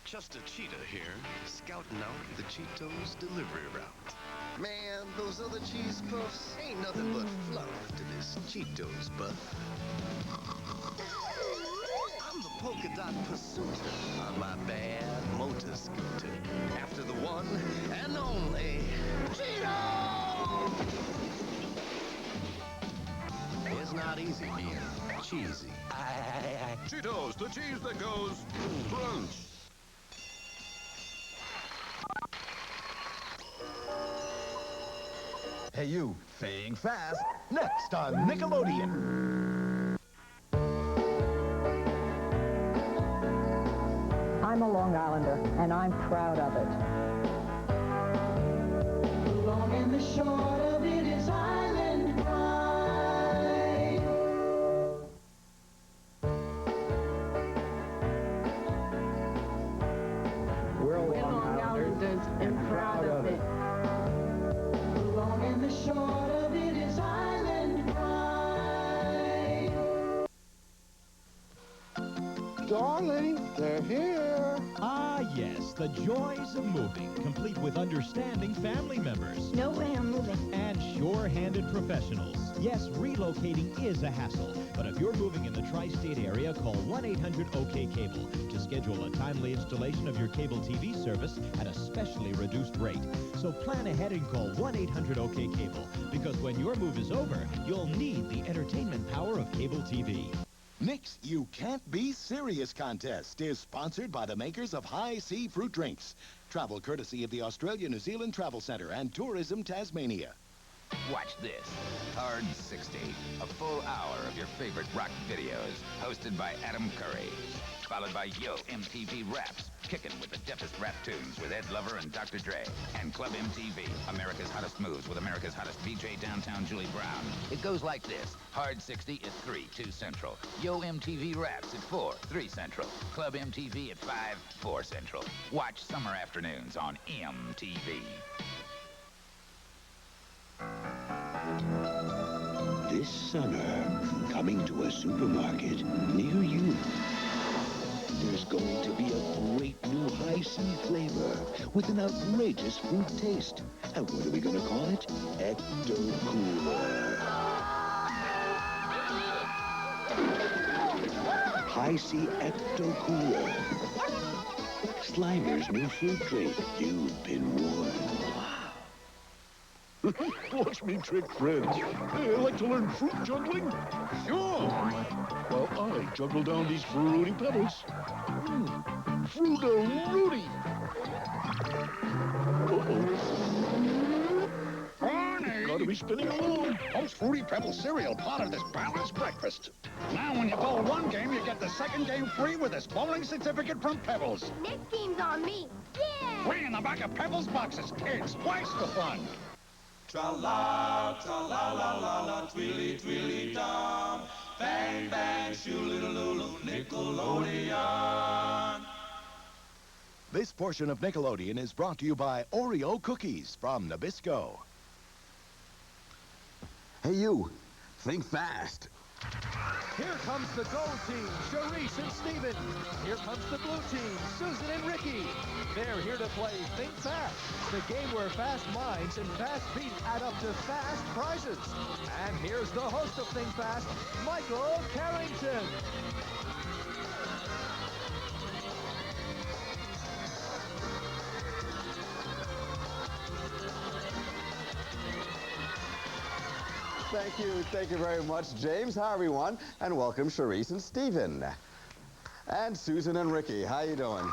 Just a cheetah here, scouting out the Cheetos delivery route. Man, those other cheese puffs ain't nothing but fluff to this Cheetos buff. I'm the polka dot pursuiter on my bad motor scooter. After the one and only Cheeto! It's not easy being cheesy. Cheetos, the cheese that goes crunch. Hey, you, Think Fast, next on Nickelodeon. I'm a Long Islander, and I'm proud of it. The long and the short of it is island pride. We're Long Islanders and proud of it. The long and the short of it is island pride. Darling, they're here. Ah, yes, the joys of moving, complete with understanding family members. No way I'm moving. And sure-handed professionals. Yes, relocating is a hassle, but if you're moving in the tri-state area, call 1-800-OK-CABLE to schedule a timely installation of your cable TV service at a specially reduced rate. So plan ahead and call 1-800-OK-CABLE, because when your move is over, you'll need the entertainment power of cable TV. Nick's You Can't Be Serious contest is sponsored by the makers of High C Fruit Drinks. Travel courtesy of the Australia-New Zealand Travel Centre and Tourism Tasmania. Watch this. Hard 60. A full hour of your favorite rock videos. Hosted by Adam Curry. Followed by Yo MTV Raps. Kicking with the deafest rap tunes with Ed Lover and Dr. Dre. And Club MTV. America's Hottest Moves with America's Hottest VJ Downtown Julie Brown. It goes like this. Hard 60 at 3, 2 Central. Yo MTV Raps at 4, 3 Central. Club MTV at 5, 4 Central. Watch summer afternoons on MTV. This summer, coming to a supermarket near you. There's going to be a great new high C flavor with an outrageous fruit taste. And what are we going to call it? Ecto Cooler. High C Ecto Cooler. Slimer's new fruit drink. You've been warned. Watch me trick friends. Hey, like to learn fruit juggling? Sure. Well, I juggle down these fruity pebbles. Fruit-a-rooty. Barney! Gotta be spinning along. Post Fruity Pebble cereal, part of this balanced breakfast. Now, when you bowl one game, you get the second game free with this bowling certificate from Pebbles. Next game's on me. Yeah! Free in the back of Pebbles boxes. It's twice the fun. Tra-la, tra-la-la-la-la, twilly-twilly-dum. Bang, bang, shoo-little-lulu, Nickelodeon. This portion of Nickelodeon is brought to you by Oreo Cookies from Nabisco. Hey, you. Think fast. Here comes the gold team, Charisse and Steven. Here comes the blue team, Susan and Ricky. They're here to play Think Fast, the game where fast minds and fast feet add up to fast prizes. And here's the host of Think Fast, Michael Carrington. Thank you very much, James. Hi, everyone, and welcome, Charisse and Steven. And Susan and Ricky, how you doing?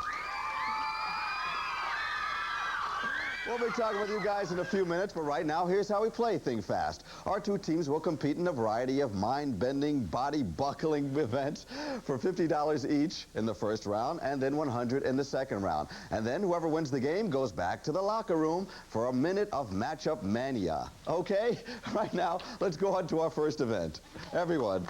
We'll be talking with you guys in a few minutes, but right now, here's how we play Think Fast. Our two teams will compete in a variety of mind-bending, body-buckling events for $50 each in the first round, and then $100 in the second round. And then whoever wins the game goes back to the locker room for a minute of matchup mania. Okay? Right now, let's go on to our first event. Everyone.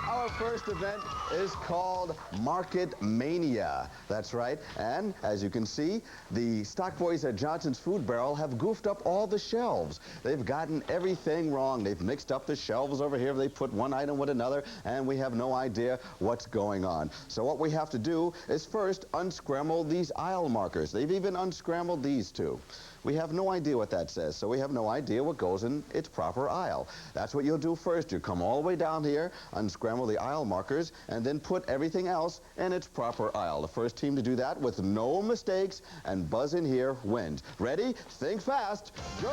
Our first event is called Market Mania. That's right. And as you can see, the stock boys at Johnson's Food Barrel have goofed up all the shelves. They've gotten everything wrong. They've mixed up the shelves over here. They put one item with another, and we have no idea what's going on. So what we have to do is first unscramble these aisle markers. They've even unscrambled these two. We have no idea what that says, so we have no idea what goes in its proper aisle. That's what you'll do first. You come all the way down here, unscramble the aisle markers, and then put everything else in its proper aisle. The first team to do that with no mistakes and buzz in here wins. Ready? Think fast. Go.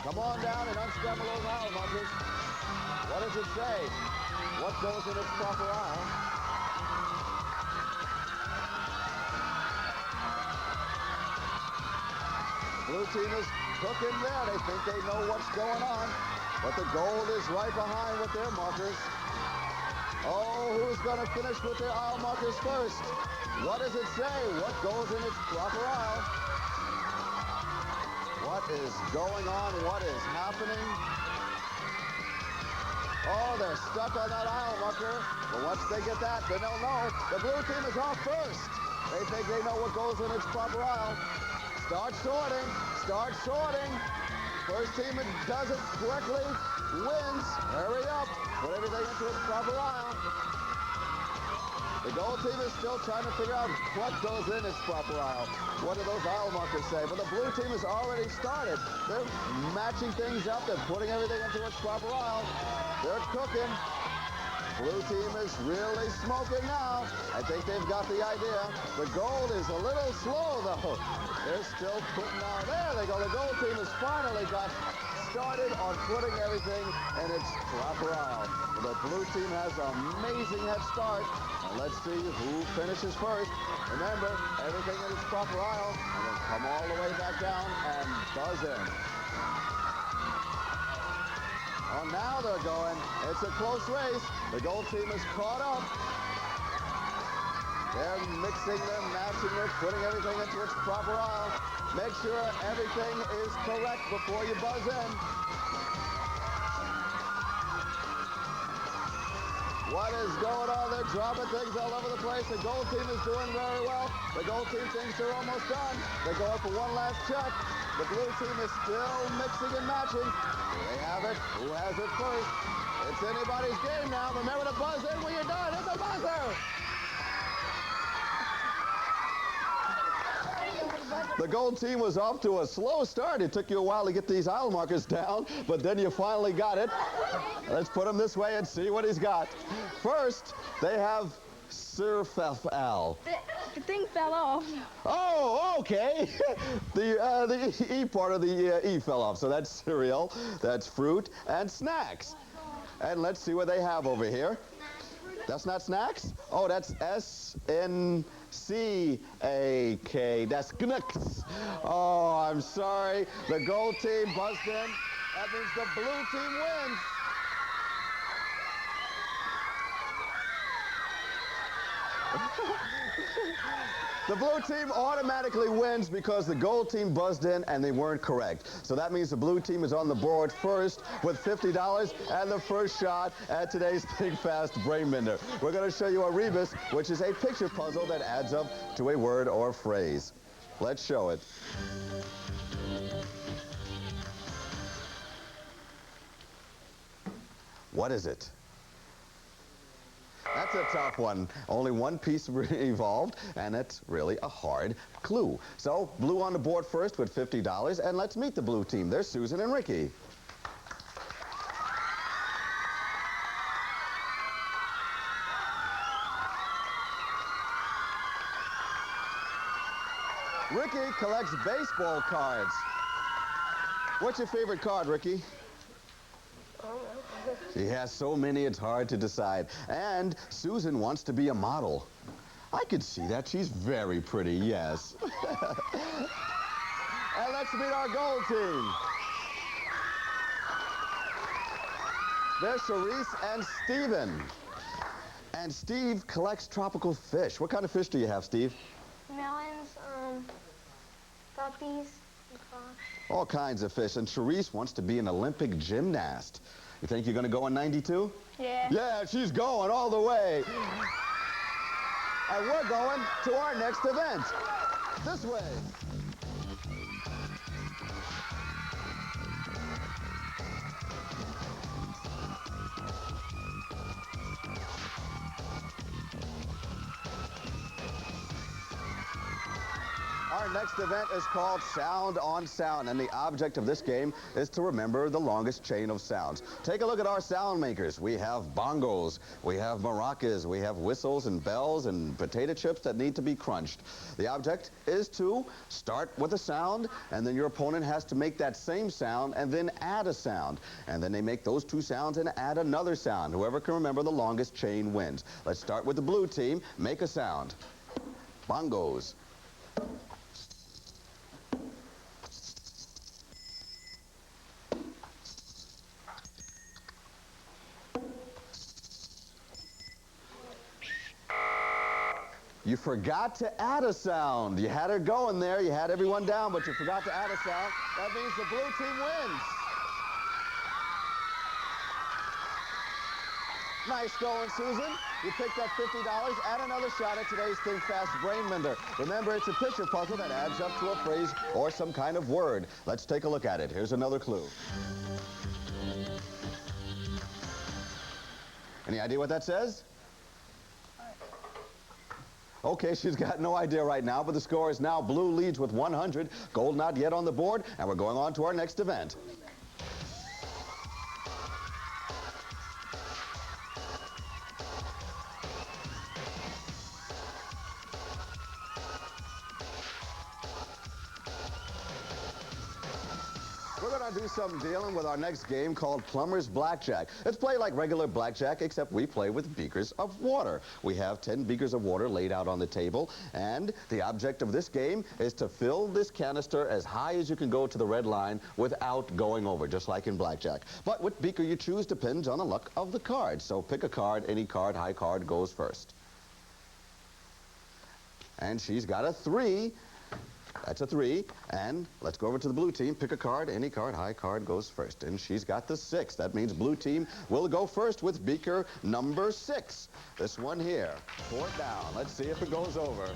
Come on down and unscramble those aisle markers. What does it say? What goes in its proper aisle? Blue team is cooking there. They think they know what's going on, but the gold is right behind with their markers. Oh, who's going to finish with their aisle markers first? What does it say? What goes in its proper aisle? What is going on? What is happening? Oh, they're stuck on that aisle marker. But once they get that, then they'll know. The blue team is off first. They think they know what goes in its proper aisle. Start sorting. Start sorting. First team that does it correctly wins. Hurry up. Put everything into its proper aisle. The gold team is still trying to figure out what goes in its proper aisle. What do those aisle markers say? But the blue team has already started. They're matching things up. They're putting everything into its proper aisle. They're cooking. Blue team is really smoking now. I think they've got the idea. The gold is a little slow, though. They're still putting out. There they go. The gold team has finally got started on putting everything in its proper aisle. The blue team has an amazing head start. And let's see who finishes first. Remember, everything in its proper aisle. And then come all the way back down and buzz in. Oh, now they're going. It's a close race. The gold team is caught up. They're mixing, they're matching, they're putting everything into its proper aisle. Make sure everything is correct before you buzz in. What is going on? They're dropping things all over the place. The gold team is doing very well. The gold team thinks they're almost done. They go up for one last check. The blue team is still mixing and matching. Here they have it. Who has it first? It's anybody's game now. Remember to buzz in when you're done. Hit the buzzer. The gold team was off to a slow start. It took you a while to get these aisle markers down, but then you finally got it. Let's put him this way and see what he's got. First, they have Sir Al. The thing fell off. Oh, okay. The E part of the E fell off. So that's cereal, that's fruit, and snacks. And let's see what they have over here. That's not snacks? Oh, that's S-N-C-A-K. That's Knux. Oh, I'm sorry. The gold team buzzed in. That means the blue team wins. The blue team automatically wins because the gold team buzzed in and they weren't correct. So that means the blue team is on the board first with $50 and the first shot at today's Think Fast Brain Bender. We're going to show you a rebus, which is a picture puzzle that adds up to a word or phrase. Let's show it. What is it? That's a tough one. Only one piece involved, and it's really a hard clue. So, blue on the board first with $50, and let's meet the blue team. There's Susan and Ricky. Ricky collects baseball cards. What's your favorite card, Ricky? She has so many, it's hard to decide. And Susan wants to be a model. I could see that. She's very pretty, yes. And let's meet our gold team. There's Charisse and Steven. And Steve collects tropical fish. What kind of fish do you have, Steve? Melons, puppies, all kinds of fish. And Charisse wants to be an Olympic gymnast. You think you're going to go in 92? Yeah. Yeah, she's going all the way. And we're going to our next event. This way. Our next event is called Sound on Sound, and the object of this game is to remember the longest chain of sounds. Take a look at our sound makers. We have bongos, we have maracas, we have whistles and bells and potato chips that need to be crunched. The object is to start with a sound, and then your opponent has to make that same sound and then add a sound. And then they make those two sounds and add another sound. Whoever can remember the longest chain wins. Let's start with the blue team. Make a sound. Bongos. You forgot to add a sound. You had her going there. You had everyone down, but you forgot to add a sound. That means the blue team wins. Nice going, Susan. You picked up $50. Add another shot at today's Think Fast Brain Mender. Remember, it's a picture puzzle that adds up to a phrase or some kind of word. Let's take a look at it. Here's another clue. Any idea what that says? Okay, she's got no idea right now, but the score is now blue leads with 100. Gold not yet on the board, and we're going on to our next event. We're going to do some dealing with our next game called Plumber's Blackjack. It's played like regular blackjack, except we play with beakers of water. We have 10 beakers of water laid out on the table, and the object of this game is to fill this canister as high as you can go to the red line without going over, just like in blackjack. But what beaker you choose depends on the luck of the cards. So pick a card, any card, high card goes first. And she's got a 3. That's a 3. And let's go over to the blue team. Pick a card, any card, high card goes first. And she's got the 6. That means blue team will go first with beaker number 6. This one here. Pour it down. Let's see if it goes over.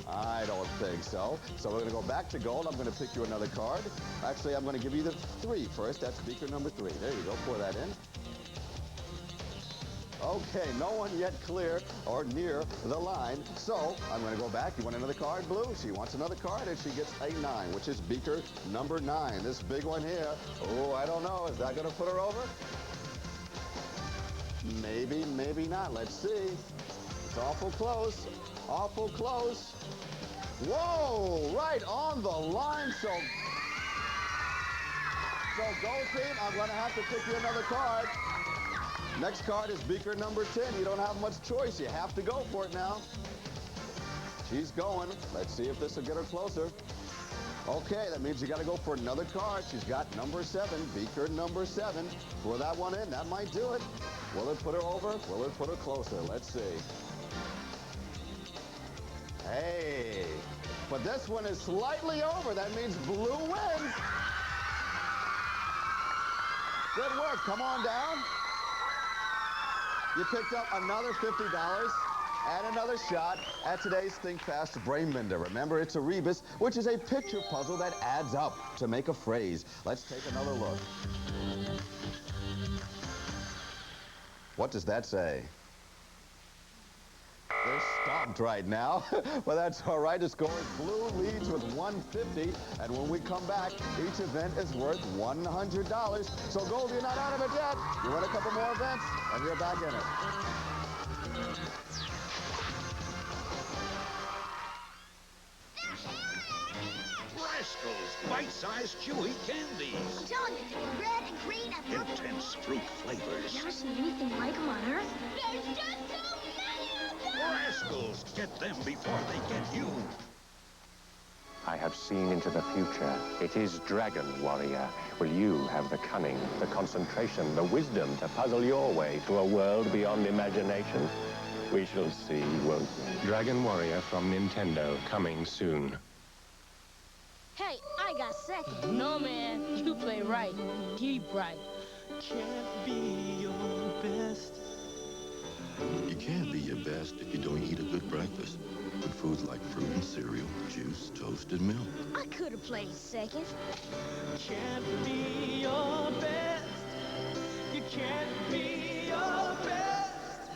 I don't think so. So we're going to go back to gold. I'm going to pick you another card. Actually, I'm going to give you the 3 first. That's beaker number 3. There you go. Pour that in. Okay, no one yet clear or near the line. So I'm going to go back. You want another card, Blue? She wants another card, and she gets a 9, which is beaker number 9. This big one here. Oh, I don't know. Is that going to put her over? Maybe, maybe not. Let's see. It's awful close. Awful close. Whoa, right on the line. So gold team, I'm going to have to pick you another card. Next card is beaker number 10. You don't have much choice. You have to go for it now. She's going. Let's see if this will get her closer. Okay, that means you got to go for another card. She's got number 7, beaker number 7. Pour that one in. That might do it. Will it put her over? Will it put her closer? Let's see. Hey, but this one is slightly over. That means blue wins. Good work. Come on down. You picked up another $50 and another shot at today's Think Fast Brain Mender. Remember, it's a rebus, which is a picture puzzle that adds up to make a phrase. Let's take another look. What does that say? They're stopped right now, but that's all right. The score is blue leads with 150, and when we come back, each event is worth $100. So Gold, you're not out of it yet. You run a couple more events, and you're back in it. Rascals, bite-sized chewy candies. I'm telling you, they're red and green and purple. Intense fruit flavors. Never seen anything like them on Earth. There's just so many of them! Rascals, get them before they get you. I have seen into the future. It is Dragon Warrior. Will you have the cunning, the concentration, the wisdom to puzzle your way to a world beyond imagination? We shall see, won't we? Dragon Warrior from Nintendo, coming soon. Hey, I got second. No, man, you play right. Keep right. Can't be your best. You can't be your best if you don't eat a good breakfast with foods like fruit and cereal, juice, toasted milk. I could have played second. Can't be your best. You can't be your best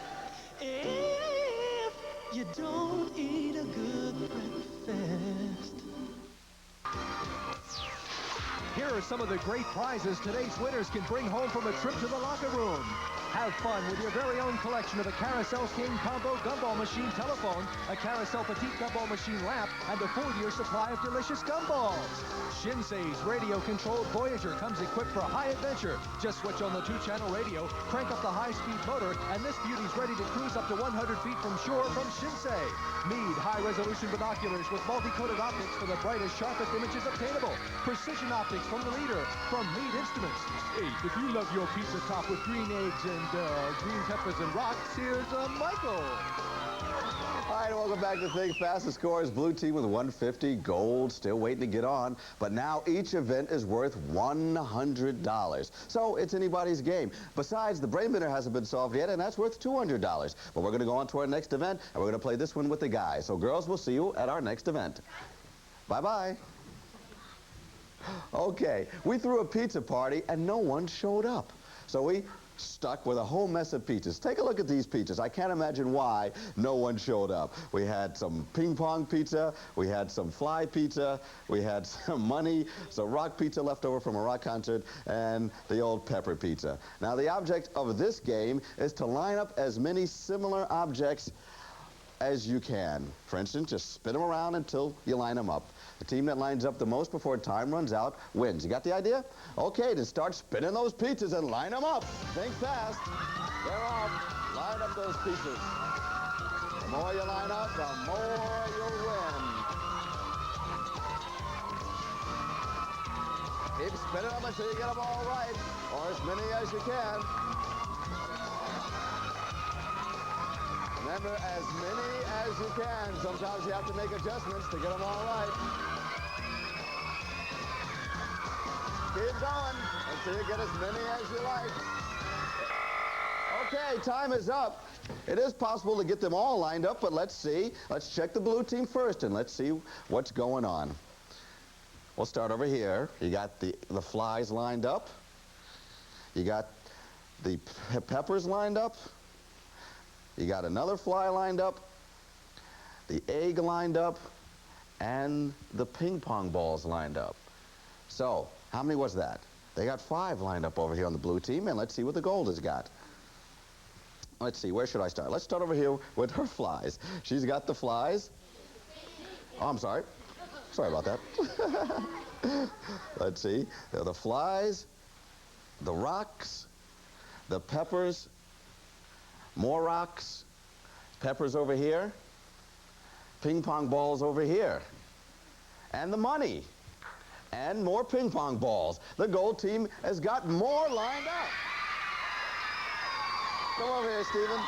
if you don't eat a good breakfast. Here are some of the great prizes today's winners can bring home from a trip to the locker room. Have fun with your very own collection of a Carousel King Combo Gumball Machine telephone, a Carousel Petite Gumball Machine lamp, and a 4-year supply of delicious gumballs. Shinsei's radio-controlled Voyager comes equipped for high adventure. Just switch on the 2-channel radio, crank up the high-speed motor, and this beauty's ready to cruise up to 100 feet from shore from Shinsei. Meade high-resolution binoculars with multi-coated optics for the brightest, sharpest images obtainable. Precision optics from the leader, from Meade Instruments. Hey, if you love your pizza top with green eggs and green peppers and rocks, here's Michael. All right, welcome back to Think Fast. The score is blue team with 150, gold still waiting to get on. But now each event is worth $100. So it's anybody's game. Besides, the brain bender hasn't been solved yet, and that's worth $200. But we're going to go on to our next event, and we're going to play this one with the guys. So girls, we'll see you at our next event. Bye-bye. Okay, we threw a pizza party, and no one showed up. So we stuck with a whole mess of pizzas. Take a look at these pizzas. I can't imagine why no one showed up. We had some ping pong pizza, we had some fly pizza, we had some money, some rock pizza left over from a rock concert, and the old pepper pizza. Now the object of this game is to line up as many similar objects as you can. For instance, just spin them around until you line them up. The team that lines up the most before time runs out wins. You got the idea? Okay, then start spinning those pizzas and line them up. Think fast. They're off. Line up those pizzas. The more you line up, the more you'll win. Keep spinning them until you get them all right, or as many as you can. Remember, as many as you can. Sometimes you have to make adjustments to get them all right. Keep going until you get as many as you like. Okay, time is up. It is possible to get them all lined up, but let's see. Let's check the blue team first, and let's see what's going on. We'll start over here. You got the flies lined up. You got the peppers lined up. You got another fly lined up, the egg lined up, and the ping pong balls lined up. So, how many was that? They got 5 lined up over here on the blue team, and let's see what the gold has got. Let's see, where should I start? Let's start over here with her flies. She's got the flies. Oh, I'm sorry. Sorry about that. Let's see. The flies, the rocks, the peppers, more rocks, peppers over here, ping pong balls over here, and the money, and more ping pong balls. The gold team has got more lined up. Come over here, Stephen.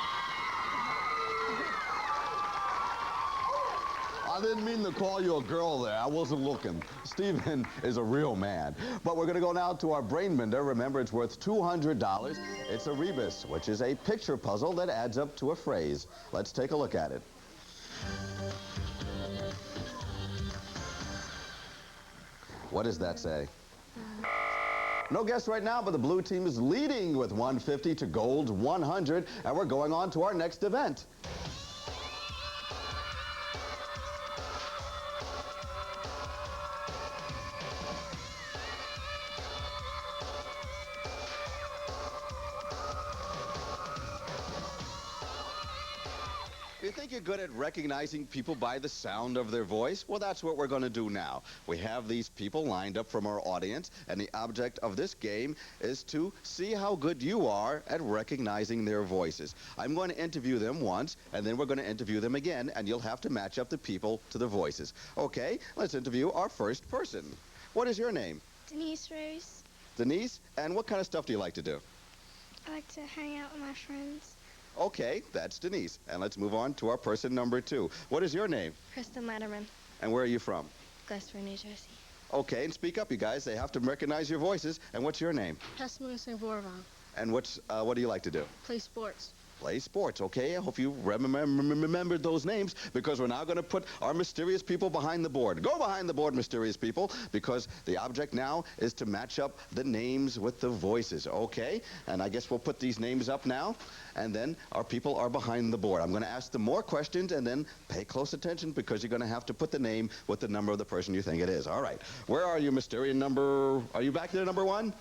I didn't mean to call you a girl there. I wasn't looking. Stephen is a real man. But we're going to go now to our brain bender. Remember, it's worth $200. It's a rebus, which is a picture puzzle that adds up to a phrase. Let's take a look at it. What does that say? No guess right now, but the blue team is leading with 150 to gold 100, and we're going on to our next event. You think you're good at recognizing people by the sound of their voice? Well, that's what we're going to do now. We have these people lined up from our audience, and the object of this game is to see how good you are at recognizing their voices. I'm going to interview them once, and then we're going to interview them again, and you'll have to match up the people to the voices. Okay, let's interview our first person. What is your name? Denise Rose. Denise, and what kind of stuff do you like to do? I like to hang out with my friends. Okay, that's Denise. And let's move on to our person number 2. What is your name? Kristen Letterman. And where are you from? Gloucester, New Jersey. Okay, and speak up, you guys. They have to recognize your voices. And what's your name? Jasmine Vorval. And what do you like to do? Play sports. Play sports, okay? I hope you remembered those names, because we're now going to put our mysterious people behind the board. Go behind the board, mysterious people, because the object now is to match up the names with the voices, okay? And I guess we'll put these names up now, and then our people are behind the board. I'm going to ask them more questions, and then pay close attention, because you're going to have to put the name with the number of the person you think it is. All right. Where are you, Mysterian number? Are you back there, number 1?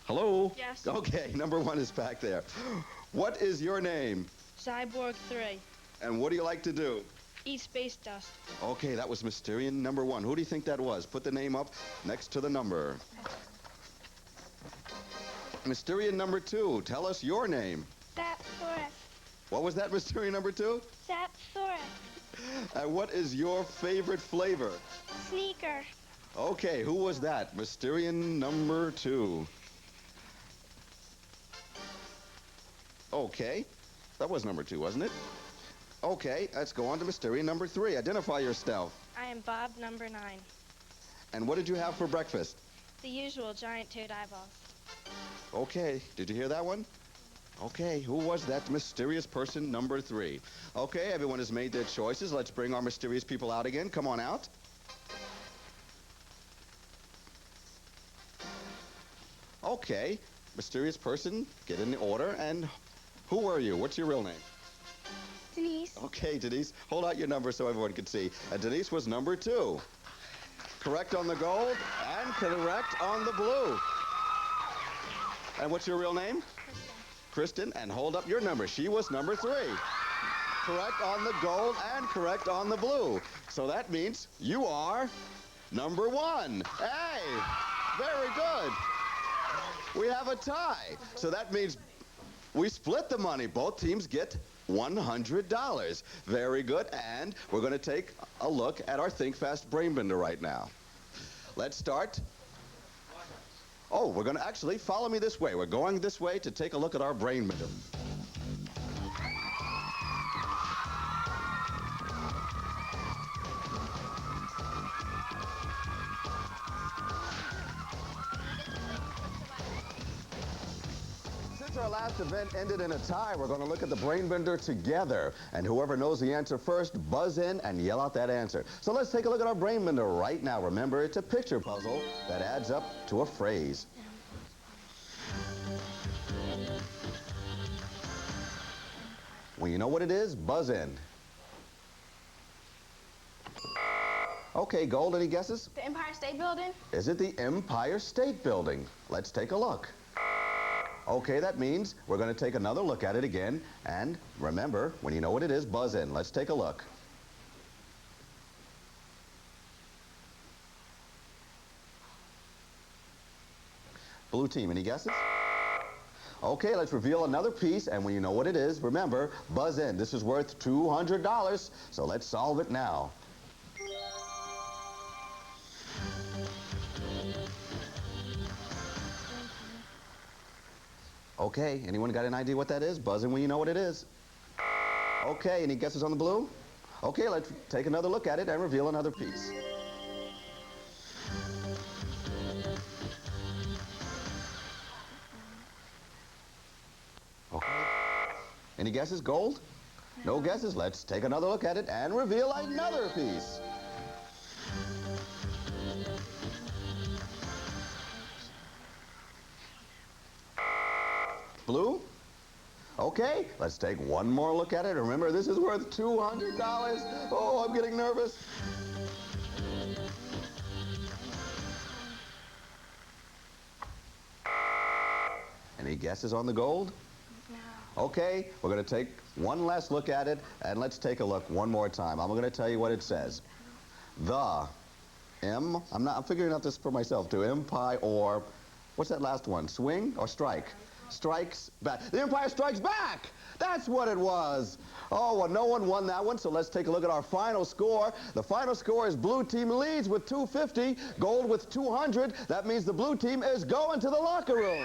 Hello? Yes. Okay, number 1 is back there. What is your name? Cyborg 3. And what do you like to do? Eat space dust. Okay, that was Mysterian number 1. Who do you think that was? Put the name up next to the number. Mysterian number 2, tell us your name. Sapphorus. What was that, Mysterian number 2? Sapphorus. And what is your favorite flavor? Sneaker. Okay, who was that? Mysterian number 2. Okay, that was number 2, wasn't it? Okay, let's go on to Mysterian number 3. Identify yourself. I am Bob number 9. And what did you have for breakfast? The usual giant toad eyeballs. Okay, did you hear that one? Okay, who was that mysterious person number 3? Okay, everyone has made their choices. Let's bring our mysterious people out again. Come on out. Okay, mysterious person, get in the order. And who were you? What's your real name? Denise. Okay, Denise, hold out your number so everyone can see. And Denise was number 2. Correct on the gold and correct on the blue. And what's your real name? Kristen. And hold up your number. She was number 3. Correct on the gold and correct on the blue. So that means you are number 1. Hey, very good. We have a tie. So that means we split the money. Both teams get $100. Very good. And we're going to take a look at our Think Fast Brain Bender right now. Let's start. Oh, we're going to actually follow me this way. We're going this way to take a look at our Brain Bender. Since our last event ended in a tie, we're going to look at the Brain Bender together. And whoever knows the answer first, buzz in and yell out that answer. So let's take a look at our Brain Bender right now. Remember, it's a picture puzzle that adds up to a phrase. When you know what it is, buzz in. Okay, Gold, any guesses? The Empire State Building. Is it the Empire State Building? Let's take a look. Okay, that means we're going to take another look at it again. And remember, when you know what it is, buzz in. Let's take a look. Blue team, any guesses? Okay, let's reveal another piece, and when you know what it is, remember, buzz in. This is worth $200, so let's solve it now. Okay, anyone got an idea what that is? Buzz in when you know what it is. Okay, any guesses on the blue? Okay, let's take another look at it and reveal another piece. Okay. Any guesses? Gold? No guesses? Let's take another look at it and reveal another piece. Blue? Okay, let's take one more look at it. Remember, this is worth $200. Oh, I'm getting nervous. Any guesses on the gold? No. Okay, we're going to take one last look at it, and let's take a look one more time. I'm going to tell you what it says. I'm figuring out this for myself too. Empire, or what's that last one? Swing or strike? Strikes back. The Empire Strikes Back! That's what it was. Oh, well, no one won that one, so let's take a look at our final score. The final score is blue team leads with 250, gold with 200. That means the blue team is going to the locker room.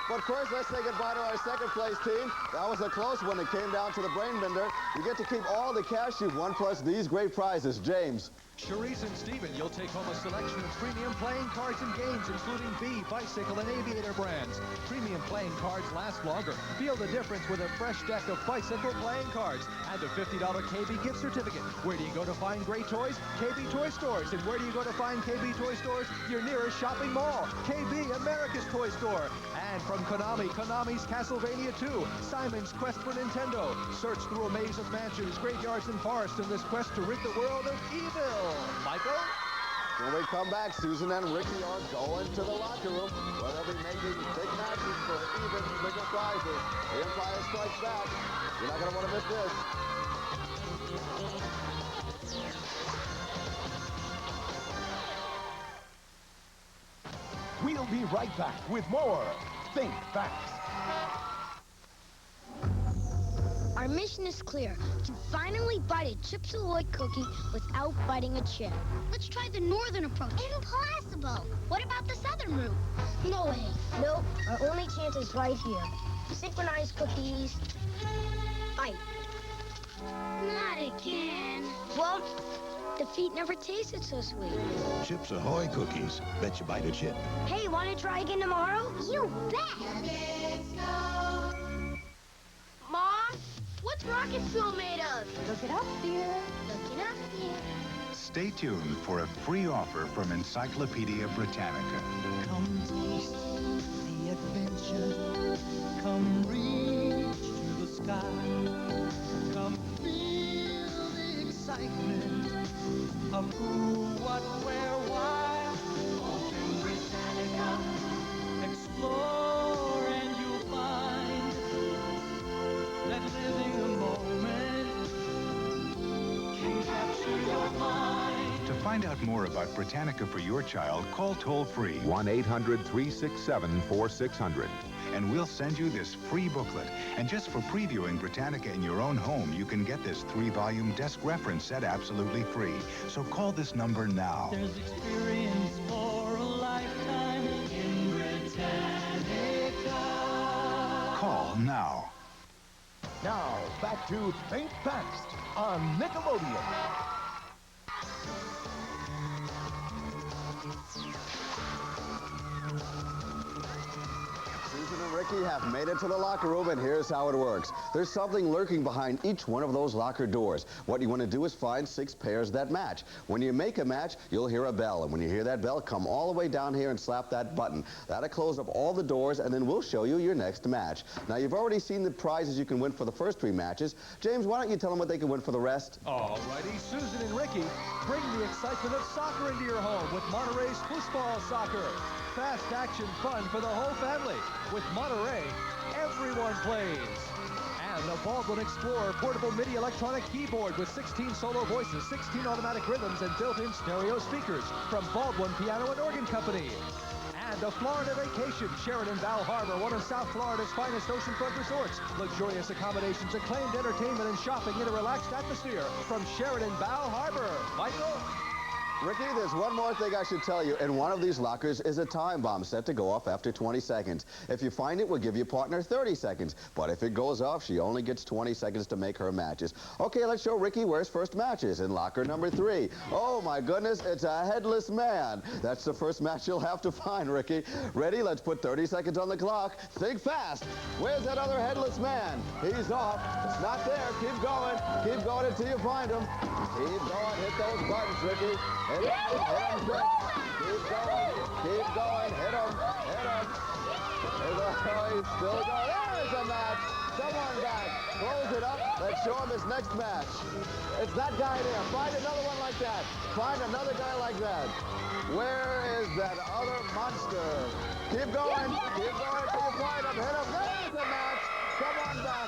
But first, let's say goodbye to our second place team. That was a close one. It came down to the Brain Bender. You get to keep all the cash you've won, plus these great prizes. James. Charisse and Steven, you'll take home a selection of premium playing cards and games, including Bee, Bicycle, and Aviator brands. Premium playing cards last longer. Feel the difference with a fresh deck of Bicycle playing cards and a $50 KB gift certificate. Where do you go to find great toys? KB Toy Stores. And where do you go to find KB Toy Stores? Your nearest shopping mall. KB, America's Toy Store. And from Konami, Konami's Castlevania 2, Simon's Quest for Nintendo. Search through a maze of mansions, graveyards, and forests in this quest to rid the world of evil. Michael? When we come back, Susan and Ricky are going to the locker room where they'll be making big matches for even bigger prizes. The Empire Strikes Back. You're not going to want to miss this. We'll be right back with more Think Fast. Our mission is clear, to finally bite a Chips Ahoy cookie without biting a chip. Let's try the northern approach. Impossible. What about the southern route? No way. Nope. Our only chance is right here. Synchronized cookies. Bite. Not again. Well, defeat never tasted so sweet. Chips Ahoy cookies. Bet you bite a chip. Hey, want to try again tomorrow? You bet. Mom, what's rocket fuel made of? Look it up, dear. Look it up, dear. Stay tuned for a free offer from Encyclopedia Britannica. Come taste the adventure. Come reach to the sky. Come feel the excitement of who, what, where, why. Open Britannica. Explore and you'll find that living a moment can capture your mind. To find out more about Britannica for your child, call toll-free 1-800-367-4600. and we'll send you this free booklet. And just for previewing Britannica in your own home, you can get this 3-volume desk reference set absolutely free. So call this number now. There's experience for a lifetime in Britannica. Call now. Now, back to Think Fast on Nickelodeon. Susan and Ricky have made it to the locker room, and here's how it works. There's something lurking behind each one of those locker doors. What you want to do is find 6 pairs that match. When you make a match, you'll hear a bell, and when you hear that bell, come all the way down here and slap that button. That'll close up all the doors, and then we'll show you your next match. Now, you've already seen the prizes you can win for the first 3 matches. James, why don't you tell them what they can win for the rest? All righty, Susan and Ricky, bring the excitement of soccer into your home with Monterey's Football Soccer. Fast action fun for the whole family. With Monterey, everyone plays. And the Baldwin Explorer portable MIDI electronic keyboard with 16 solo voices, 16 automatic rhythms, and built-in stereo speakers from Baldwin Piano and Organ Company. And a Florida vacation, Sheridan Bow Harbor, one of South Florida's finest oceanfront resorts. Luxurious accommodations, acclaimed entertainment, and shopping in a relaxed atmosphere from Sheridan Bow Harbor. Michael? Ricky, there's one more thing I should tell you. In one of these lockers is a time bomb set to go off after 20 seconds. If you find it, we'll give your partner 30 seconds. But if it goes off, she only gets 20 seconds to make her matches. Okay, let's show Ricky where his first match is in locker number 3. Oh, my goodness, it's a headless man. That's the first match you'll have to find, Ricky. Ready? Let's put 30 seconds on the clock. Think fast. Where's that other headless man? He's off. It's not there. Keep going. Keep going until you find him. Keep going. Hit those buttons, Ricky. Hit him quick. Keep going. Keep going. Hit him. Hit him. He's still going. There's a match. Someone back. Close it up. Let's show him his next match. It's that guy there. Find another one like that. Find another guy like that. Where is that other monster? Keep going. Keep going until you find him. Hit him. There's a match. Come on back.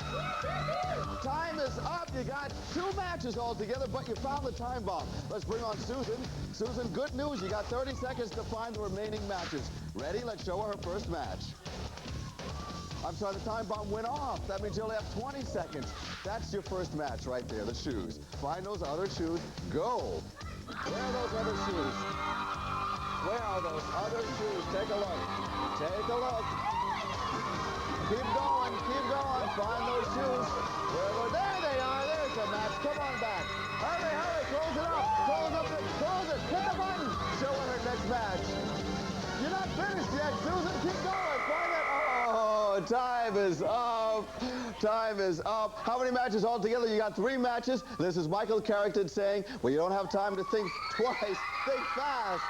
Time is up. You got 2 matches altogether, but you found the time bomb. Let's bring on Susan. Susan, good news. You got 30 seconds to find the remaining matches. Ready? Let's show her her first match. I'm sorry, the time bomb went off. That means you only have 20 seconds. That's your first match right there, the shoes. Find those other shoes. Go. Where are those other shoes? Where are those other shoes? Take a look. Take a look. Keep going, keep going. Find those shoes. There they are. There's a match. Come on back. Hurry, hurry. Close it up. Close up. match. You're not finished yet, Susan. Keep going. Find it. Oh, time is up. Time is up. How many matches altogether? You got 3 matches. This is Michael Carrington saying, well, you don't have time to think twice. Think fast.